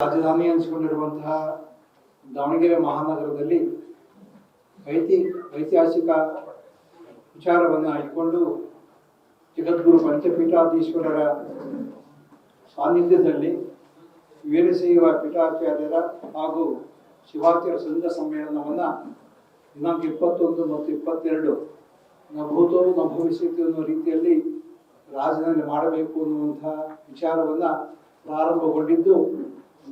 ರಾಜಧಾನಿ ಅನಿಸಿಕೊಂಡಿರುವಂತಹ ದಾವಣಗೆರೆ ಮಹಾನಗರದಲ್ಲಿ ಐತಿಹಾಸಿಕ ವಿಚಾರವನ್ನು ಇಟ್ಕೊಂಡು ಜಗದ್ಗುರು ಪಂಚಪೀಠಾಧೀಶ್ವರರ ಸಾನ್ನಿಧ್ಯದಲ್ಲಿ ವೀರಶೈವ ಪೀಠಾಚಾರ್ಯರ ಹಾಗೂ ಶಿವಾಚಾರ್ಯ ಸಂಘ ಸಮ್ಮೇಳನವನ್ನು ದಿನಾಂಕ 21 ಮತ್ತು 22 ನ ಭೂತೋ ನ ಭವಿಷ್ಯತ್ತು ಅನ್ನೋ ರೀತಿಯಲ್ಲಿ ರಾಜಧಾನಿ ಮಾಡಬೇಕು ಅನ್ನುವಂತಹ ವಿಚಾರವನ್ನು ಪ್ರಾರಂಭಗೊಂಡಿದ್ದು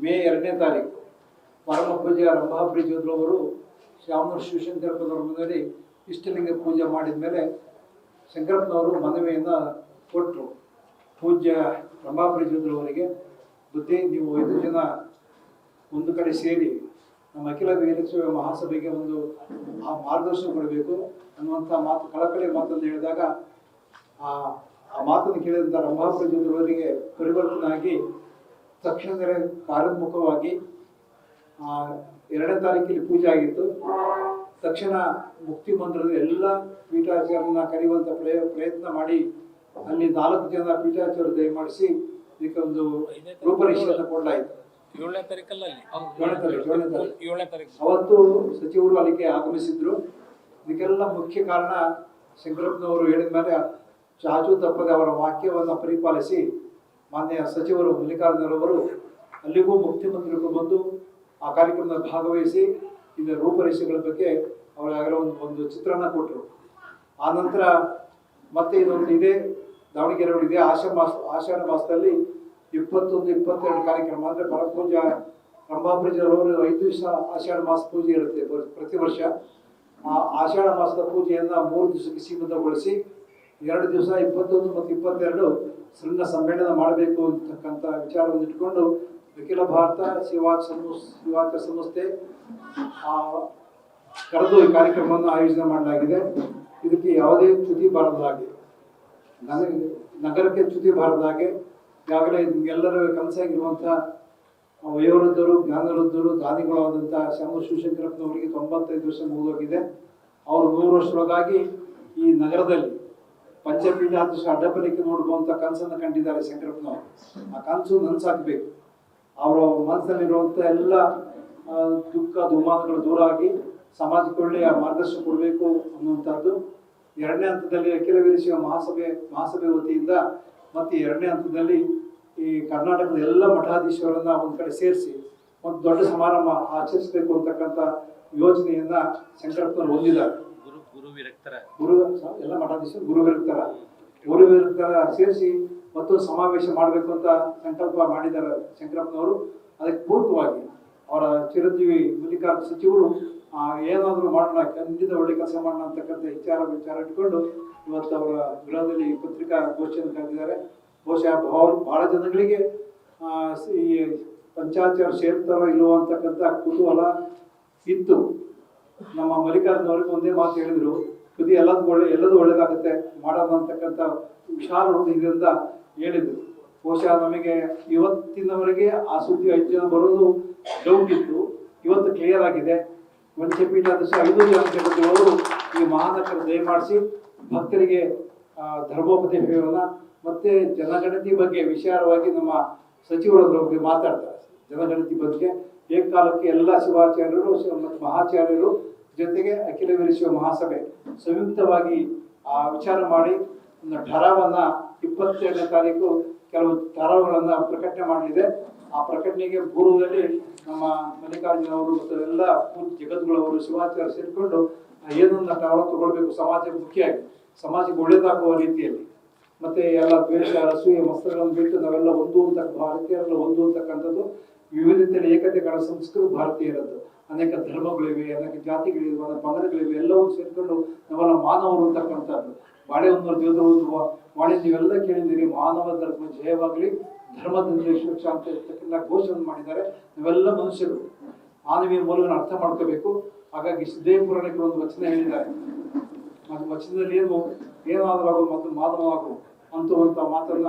ಮೇ 2ನೇ ತಾರೀಕು ಪರಮ ಪೂಜ್ಯ ರಂಭಾಪುರಿ ಜ್ಯೋತಿರವರು ಶ್ಯಾಮನೂರು ಶಿವಶಂಕರಪ್ಪನವರ ಮನೆಯಲ್ಲಿ ಇಷ್ಟಲಿಂಗ ಪೂಜೆ ಮಾಡಿದ ಮೇಲೆ ಶಂಕರಪ್ಪನವರು ಮನವಿಯನ್ನು ಕೊಟ್ಟರು. ಪೂಜ್ಯ ರಂಭಾಪುರಿ ಜ್ಯೋತಿರವರಿಗೆ ಬುದ್ಧಿ, ನೀವು 5 ಜನ ಒಂದು ಕಡೆ ಸೇರಿ ನಮ್ಮ ಅಖಿಲ ವೀರಶೈವ ಮಹಾಸಭೆಗೆ ಒಂದು ಮಾರ್ಗದರ್ಶನ ಕೊಡಬೇಕು ಅನ್ನುವಂಥ ಮಾತು, ಕಳಕಳಿ ಮಾತನ್ನು ಹೇಳಿದಾಗ ಆ ಮಾತನ್ನು ಕೇಳಿದಂಥ ರಂಭಾಪುರಿ ಜ್ಯೋತಿರವರಿಗೆ ಪರಿವರ್ತನೆ ಆಗಿ ತಕ್ಷಣವೇ ಕಾರ್ಯೋನ್ಮುಖವಾಗಿ 2ನೇ ತಾರೀಕಿಗೆ ಪೂಜೆ ಆಗಿತ್ತು. ತಕ್ಷಣ ಮುಕ್ತಿ ಮಂದಿರದ ಎಲ್ಲ ಪೀಠಾಚಾರ್ಯರನ್ನ ಕರೆಯುವಂಥ ಪ್ರಯತ್ನ ಮಾಡಿ ಅಲ್ಲಿ 4 ಜನ ಪೀಠಾಚಾರ್ಯರು ದಯಮಾಡಿಸಿ ಇದಕ್ಕೆ ಒಂದು ರೂಪರೇಷೆಯನ್ನು ಕೊಡಲಾಯಿತು. 7ನೇ ತಾರೀಕಲ್ಲಿ ಅವತ್ತು ಸಚಿವರು ಅಲ್ಲಿಗೆ ಆಗಮಿಸಿದ್ರು. ಇದಕ್ಕೆಲ್ಲ ಮುಖ್ಯ ಕಾರಣ ಶಂಕರಪ್ಪನವರು ಹೇಳಿದ ಮೇಲೆ ಚಾಚು ತಪ್ಪದೆ ಅವರ ವಾಕ್ಯವನ್ನು ಪರಿಪಾಲಿಸಿ ಮಾನ್ಯ ಸಚಿವರು ಮಲ್ಲಿಕಾರ್ಜುನರವರು ಅಲ್ಲಿಗೂ ಮುಖ್ಯಮಂತ್ರಿಗಳು ಬಂದು ಆ ಕಾರ್ಯಕ್ರಮದಲ್ಲಿ ಭಾಗವಹಿಸಿ ಇದರ ರೂಪರೇಷೆಗಳ ಬಗ್ಗೆ ಅವರಾಗಲೇ ಒಂದು ಚಿತ್ರಣ ಕೊಟ್ಟರು. ಆ ನಂತರ ಮತ್ತೆ ಇದೊಂದು ಇದೆ ದಾವಣಗೆರೆ ಇದೆ ಆಷಾಢ ಮಾಸದಲ್ಲಿ 21, 22 ಕಾರ್ಯಕ್ರಮ ಅಂದರೆ ಪರಪೂಜಾ ರಂಭಾಪುರಿಜರವರು 5 ದಿವಸ ಆಷಾಢ ಮಾಸ ಪೂಜೆ ಇರುತ್ತೆ ಪ್ರತಿ ವರ್ಷ. ಆ ಆಷಾಢ ಮಾಸದ ಪೂಜೆಯನ್ನು 3 ದಿವಸಕ್ಕೆ ಸೀಮಿತಗೊಳಿಸಿ 2 ದಿವಸ 21 ಮತ್ತು 22 ಶೃಂಗ ಸಮ್ಮೇಳನ ಮಾಡಬೇಕು ಅಂತಕ್ಕಂಥ ವಿಚಾರವನ್ನು ಇಟ್ಕೊಂಡು ಅಖಿಲ ಭಾರತ ಶಿವಾಚಾರ್ಯ ಸಂಸ್ಥೆ ಕರೆದು ಈ ಕಾರ್ಯಕ್ರಮವನ್ನು ಆಯೋಜನೆ ಮಾಡಲಾಗಿದೆ. ಇದಕ್ಕೆ ಯಾವುದೇ ಚ್ಯುತಿ ಬಾರದ ಹಾಗೆ, ನಗರಕ್ಕೆ ಚ್ಯುತಿ ಬಾರದ ಹಾಗೆ ಈಗಾಗಲೇ ಎಲ್ಲರ ಕನಸಾಗಿರುವಂಥ ವಯೋವೃದ್ಧರು, ಜ್ಞಾನವೃದ್ಧರು, ದಾನಿಗಳಾದಂಥ ಶ್ಯಾಮನೂರು ಶಿವಶಂಕರಪ್ಪನವರಿಗೆ 95 ವರ್ಷ ಮುಗಿದೋಗಿದೆ. ಅವರು 100 ವರ್ಷದೊಳಗಾಗಿ ಈ ನಗರದಲ್ಲಿ ಪಂಚಪೀಠಾಧೀಶ ಅಡ್ಡಪಲಿಕೆ ನೋಡುವಂಥ ಕನಸನ್ನು ಕಂಡಿದ್ದಾರೆ ಶಂಕರಪ್ಪನವರು. ಆ ಕನಸು ನನಸಾಗಬೇಕು. ಅವರ ಮನಸ್ಸಲ್ಲಿರುವಂಥ ಎಲ್ಲ ದುಃಖ ದುಮ್ಮಾನಗಳು ದೂರ ಆಗಿ ಸಮಾಜಕ್ಕೆ ಒಳ್ಳೆಯ ಮಾರ್ಗದರ್ಶನ ಕೊಡಬೇಕು ಅನ್ನುವಂಥದ್ದು 2ನೇ ಹಂತದಲ್ಲಿ ಅಖಿಲ ವೀರಶೈವ ಮಹಾಸಭೆ ವತಿಯಿಂದ ಮತ್ತು 2ನೇ ಹಂತದಲ್ಲಿ ಈ ಕರ್ನಾಟಕದ ಎಲ್ಲ ಮಠಾಧೀಶರನ್ನ ಒಂದು ಕಡೆ ಸೇರಿಸಿ ಒಂದು ದೊಡ್ಡ ಸಮಾರಂಭ ಆಚರಿಸಬೇಕು ಅಂತಕ್ಕಂಥ ಯೋಜನೆಯನ್ನ ಶಂಕರಪ್ಪನವರು ಹೊಂದಿದ್ದಾರೆ. ಎಲ್ಲ ಮಠಾಧೀಶರು ಗುರು ವಿರಕ್ತರ ಸೇರಿಸಿ ಮತ್ತೊಂದು ಸಮಾವೇಶ ಮಾಡಬೇಕು ಅಂತ ಸಂಕಲ್ಪ ಮಾಡಿದ್ದಾರೆ ಶಂಕರಪ್ಪನವರು. ಅದಕ್ಕೆ ಪೂರಕವಾಗಿ ಅವರ ಚಿರಂಜೀವಿ ಮಲ್ಲಿಕಾರ್ಜುನ ಸಚಿವರು ಏನಾದರೂ ಮಾಡೋಣ, ಖಂಡಿತ ಒಳ್ಳೆ ಕೆಲಸ ಮಾಡೋಣ ಅಂತಕ್ಕಂಥ ವಿಚಾರ ಇಟ್ಕೊಂಡು ಇವತ್ತು ಅವರ ಗೃಹದಲ್ಲಿ ಪತ್ರಿಕಾ ಗೋಷ್ಠಿಯನ್ನು ಕರೆದಿದ್ದಾರೆ. ಬಹುಶಃ ಬಹಳ ಜನಗಳಿಗೆ ಈ ಪಂಚಾಚಾರ ಸೇರ್ತಾರೋ ಇಲ್ಲವೋ ಅಂತಕ್ಕಂಥ ಕುತೂಹಲ ಇತ್ತು. ನಮ್ಮ ಮಲ್ಲಿಕಾರ್ಜುನವ್ರಿಗೆ ಒಂದೇ ಮಾತು ಹೇಳಿದ್ರು, ಬುದ್ಧಿ ಎಲ್ಲದೂ ಒಳ್ಳೇದಾಗುತ್ತೆ ಮಾಡೋಣ ಅಂತಕ್ಕಂಥ ವಿಶಾಲ ಹೃದಯದಿಂದ ಹೇಳಿದ್ರು. ಬಹುಶಃ ನಮಗೆ ಇವತ್ತಿನವರೆಗೆ ಆ ಸುದ್ದಿ 5 ಜನ ಬರೋದು ಡೌಟ್ ಇತ್ತು. ಇವತ್ತು ಕ್ಲಿಯರ್ ಆಗಿದೆ. ಪಂಚಪೀಠಾಧೀಶ 5 ಜನ ಈ ಮಹಾನಗರ ದಯಮಾಡಿಸಿ ಭಕ್ತರಿಗೆ ಧರ್ಮೋಪದೇಶವನ್ನು ಮತ್ತೆ ಜನಗಣತಿ ಬಗ್ಗೆ ವಿಚಾರವಾಗಿ ನಮ್ಮ ಸಚಿವರ ಬಗ್ಗೆ ಮಾತಾಡ್ತಾರೆ. ಜನಗಣತಿ ಬಗ್ಗೆ ಏಕಕಾಲಕ್ಕೆ ಎಲ್ಲ ಶಿವಾಚಾರ್ಯರು ಮತ್ತು ಮಹಾಚಾರ್ಯರು ಜೊತೆಗೆ ಅಖಿಲ ವೀರಶೈವ ಮಹಾಸಭೆ ಸಂಯುಕ್ತವಾಗಿ ವಿಚಾರ ಮಾಡಿ ಒಂದು ಠರಾವನ್ನ 22ನೇ ತಾರೀಕು ಕೆಲವು ಠರಾವುಗಳನ್ನ ಪ್ರಕಟಣೆ ಮಾಡಲಿದೆ. ಆ ಪ್ರಕಟಣೆಗೆ ಪೂರ್ವದಲ್ಲಿ ನಮ್ಮ ಮಲ್ಲಿಕಾರ್ಜುನ ಅವರು ಮತ್ತು ಎಲ್ಲ ಜಗದ್ಗುಳವರು ಶಿವಾಚಾರ್ಯ ಸೇರಿಕೊಂಡು ಏನೊಂದು ಠರಾವ ತಗೊಳ್ಬೇಕು, ಸಮಾಜಕ್ಕೆ ಮುಖ್ಯವಾಗಿ ಸಮಾಜಕ್ಕೆ ಒಳ್ಳೇದಾಗುವ ರೀತಿಯಲ್ಲಿ, ಮತ್ತೆ ಎಲ್ಲ ದ್ವೇಷ ಅಸೂಯೆ ಮಸ್ತಗಳನ್ನು ಬಿಟ್ಟು ನಾವೆಲ್ಲ ಒಂದು ಅಂತ ಭಾರತೀಯರೆಲ್ಲ ಒಂದು ಅಂತಕ್ಕಂಥದ್ದು ವಿವಿಧತೆಯಲ್ಲಿ ಏಕತೆ ಕಾಣ ಸಂಸ್ಕೃತಿ ಭಾರತೀಯರದ್ದು. ಅನೇಕ ಧರ್ಮಗಳಿವೆ, ಅನೇಕ ಜಾತಿಗಳಿವೆ, ಅನೇಕ ಪಂಗಡಗಳಿವೆ, ಎಲ್ಲವೂ ಸೇರಿಕೊಂಡು ನಾವೆಲ್ಲ ಮಾನವರು ಅಂತಕ್ಕಂಥದ್ದು. ಬಾಳೆಹೊನ್ನೂರು ದೇವದವರು ಬಾಳೆ ನೀವೆಲ್ಲ ಕೇಳಿದ್ದೀರಿ, ಮಾನವ ಧರ್ಮ ಜಯವಾಗಲಿ, ಧರ್ಮದಿಂದ ಸುರಕ್ಷಾ ಅಂತ ಇರ್ತಕ್ಕಂಥ ಘೋಷಣೆ ಮಾಡಿದ್ದಾರೆ. ನಾವೆಲ್ಲ ಮನುಷ್ಯರು ಮಾನವೀಯ ಮೂಲಗಳನ್ನು ಅರ್ಥ ಮಾಡ್ಕೋಬೇಕು. ಹಾಗಾಗಿ ಸಿದ್ದೇಶ್ವರ ಪುರಾಣಕ್ಕೆ ಒಂದು ವಚನ ಹೇಳಿದ್ದಾರೆ. ಮತ್ತು ವಚನದಲ್ಲಿ ಏನಾದರೂ ಆಗು ಮತ್ತು ಮಾನವವಾಗು ಅಂತುವಂಥ ಮಾತನ್ನ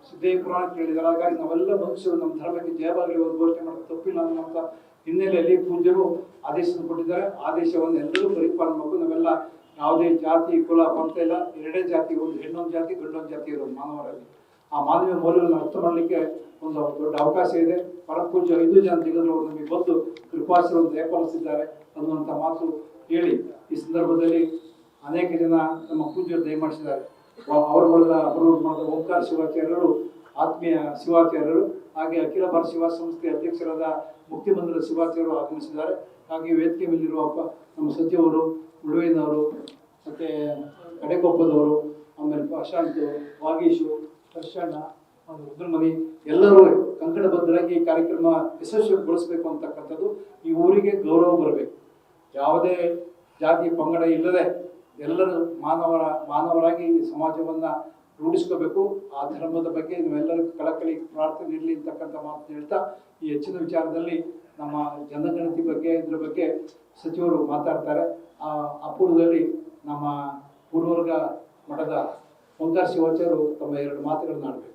ಸಿದ್ದೇಶ್ವರ ಪುರಾಣಕ್ಕೆ ಹೇಳಿದ್ದಾರೆ. ಹಾಗಾಗಿ ನಾವೆಲ್ಲ ಮನುಷ್ಯರು ನಮ್ಮ ಧರ್ಮಕ್ಕೆ ಜಯವಾಗಲಿ ಒಂದು ಘೋಷಣೆ ಮಾಡೋದು ತಪ್ಪಿಲ್ಲ ಅನ್ನುವಂಥ ಹಿನ್ನೆಲೆಯಲ್ಲಿ ಪೂಜ್ಯರು ಆದೇಶವನ್ನು ಕೊಟ್ಟಿದ್ದಾರೆ. ಆದೇಶವನ್ನು ಎಲ್ಲರೂ ಪರಿಪಾಲನೆ ಮಾಡಬೇಕು. ನಾವೆಲ್ಲ ಯಾವುದೇ ಜಾತಿ ಕುಲ ಪಂಥ ಇಲ್ಲ, 2 ಜಾತಿ, ಒಂದು ಹೆಣ್ಣೊಂದು ಜಾತಿ ಗಂಡೊಂದು ಜಾತಿ ಇರೋದು ಮಾನವರಲ್ಲಿ. ಆ ಮಾನವೀಯ ಮೌಲ್ಯಗಳನ್ನು ಅರ್ಥ ಮಾಡಲಿಕ್ಕೆ ಒಂದು ದೊಡ್ಡ ಅವಕಾಶ ಇದೆ. ಪರಪೂಜ್ಯ 5 ಜನ ದಿಗದರು ನಮಗೆ ಬಂದು ಕೃಪಾಶೀರ್ವಾದ ದಯಪಾಲಿಸಿದ್ದಾರೆ ಅನ್ನುವಂಥ ಮಾತು ಹೇಳಿ ಈ ಸಂದರ್ಭದಲ್ಲಿ ಅನೇಕ ಜನ ನಮ್ಮ ಪೂಜ್ಯರು ದಯಮಾಡಿಸಿದ್ದಾರೆ. ಅವರು ಮಾಡಿದ ಓಂಕಾರ ಶಿವಾಚಾರ್ಯರು, ಆತ್ಮೀಯ ಶಿವಾಚಾರ್ಯರು, ಹಾಗೆ ಅಖಿಲ ಭಾರತ ಶಿವ ಸಂಸ್ಥೆ ಅಧ್ಯಕ್ಷರಾದ ಮುಕ್ತಿಮಂದಿರ ಶಿವಾಚಾರ್ಯರು ಆಗಮಿಸಿದ್ದಾರೆ. ಹಾಗೆ ವೇದಿಕೆ ಮೇಲಿರುವ ನಮ್ಮ ಸಚಿವರು, ಉಳುವಿನವರು, ಮತ್ತು ಕಡೆಕೊಪ್ಪದವರು, ಆಮೇಲೆ ಪ್ರಶಾಂತ್, ವಾಗೀಶು, ದರ್ಶನ, ರುದ್ರಮಣಿ ಎಲ್ಲರೂ ಕಂಕಣಬದ್ಧರಾಗಿ ಈ ಕಾರ್ಯಕ್ರಮ ಯಶಸ್ವಿಗೊಳಿಸಬೇಕು ಅಂತಕ್ಕಂಥದ್ದು. ಈ ಊರಿಗೆ ಗೌರವ ಬರಬೇಕು. ಯಾವುದೇ ಜಾತಿ ಪಂಗಡ ಇಲ್ಲದೆ ಎಲ್ಲರೂ ಮಾನವರಾಗಿ ಈ ಸಮಾಜವನ್ನು ರೂಢಿಸ್ಕೋಬೇಕು. ಆ ಧರ್ಮದ ಬಗ್ಗೆ ನೀವೆಲ್ಲರೂ ಕಳಕಳಿ ಪ್ರಾರ್ಥನೆ ಇರಲಿ ಅಂತಕ್ಕಂಥ ಮಾತು ಹೇಳ್ತಾ, ಈ ಹೆಚ್ಚಿನ ವಿಚಾರದಲ್ಲಿ ನಮ್ಮ ಜನಗಣತಿ ಬಗ್ಗೆ ಇದ್ರ ಬಗ್ಗೆ ಸಚಿವರು ಮಾತಾಡ್ತಾರೆ. ಆ ಪೂರ್ವದಲ್ಲಿ ನಮ್ಮ ಪೂರ್ವರ್ಗ ಮಠದ ಓಂಕಾರ ಶಿವಾಚಾರ್ಯರು ತಮ್ಮ 2 ಮಾತುಗಳನ್ನು ಆಡಬೇಕು.